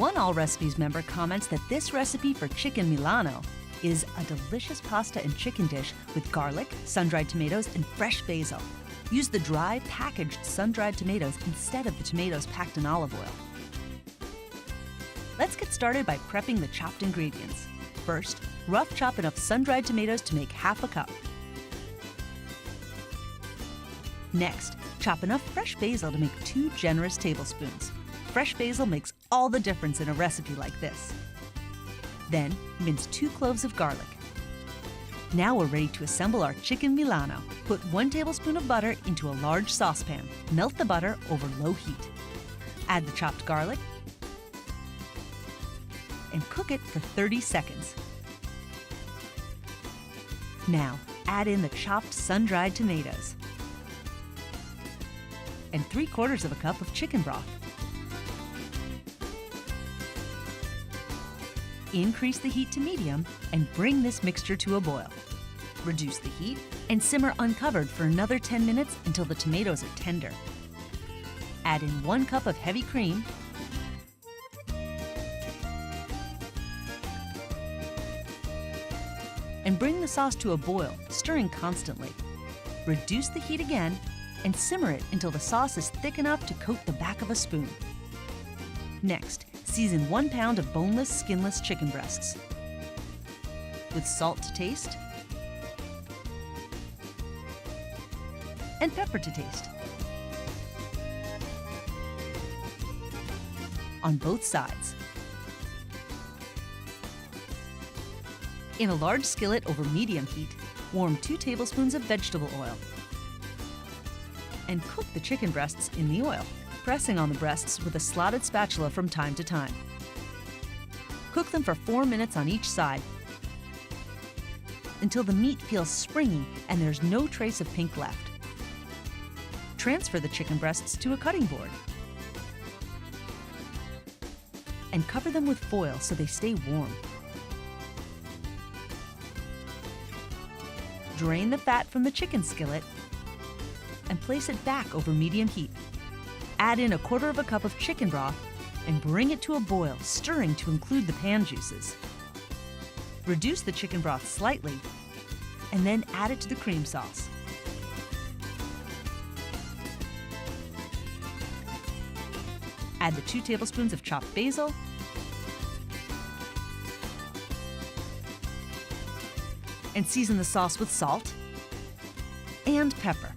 One All Recipes member comments that this recipe for chicken Milano is a delicious pasta and chicken dish with garlic, sun-dried tomatoes, and fresh basil. Use the dry, packaged sun-dried tomatoes instead of the tomatoes packed in olive oil. Let's get started by prepping the chopped ingredients. First, rough chop enough sun-dried tomatoes to make half a cup. Next, chop enough fresh basil to make 2 generous tablespoons. Fresh basil makes all the difference in a recipe like this. Then, mince 2 cloves of garlic. Now we're ready to assemble our chicken Milano. Put 1 tablespoon of butter into a large saucepan. Melt the butter over low heat. Add the chopped garlic and cook it for 30 seconds. Now, add in the chopped sun-dried tomatoes and 3/4 of a cup of chicken broth. Increase the heat to medium and bring this mixture to a boil. Reduce the heat and simmer uncovered for another 10 minutes until the tomatoes are tender. Add in 1 cup of heavy cream and bring the sauce to a boil, stirring constantly. Reduce the heat again and simmer it until the sauce is thick enough to coat the back of a spoon. Next, season 1 pound of boneless, skinless chicken breasts with salt to taste and pepper to taste on both sides. In a large skillet over medium heat, warm 2 tablespoons of vegetable oil and cook the chicken breasts in the oil, pressing on the breasts with a slotted spatula from time to time. Cook them for 4 minutes on each side until the meat feels springy and there's no trace of pink left. Transfer the chicken breasts to a cutting board and cover them with foil so they stay warm. Drain the fat from the chicken skillet and place it back over medium heat. Add in 1/4 cup of chicken broth and bring it to a boil, stirring to include the pan juices. Reduce the chicken broth slightly and then add it to the cream sauce. Add the 2 tablespoons of chopped basil and season the sauce with salt and pepper.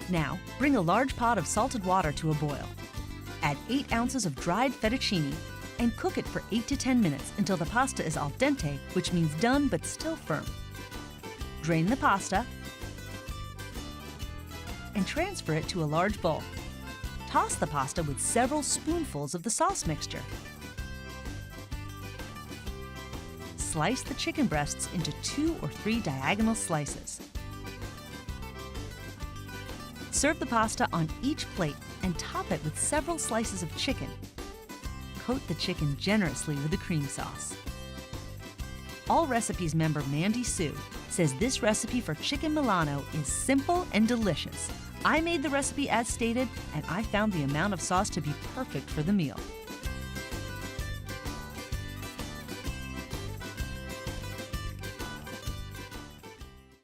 Now, bring a large pot of salted water to a boil. Add 8 ounces of dried fettuccine and cook it for 8 to 10 minutes until the pasta is al dente, which means done but still firm. Drain the pasta and transfer it to a large bowl. Toss the pasta with several spoonfuls of the sauce mixture. Slice the chicken breasts into 2 or 3 diagonal slices. Serve the pasta on each plate and top it with several slices of chicken. Coat the chicken generously with the cream sauce. All Recipes member Mandy Sue says this recipe for chicken Milano is simple and delicious. I made the recipe as stated, and I found the amount of sauce to be perfect for the meal.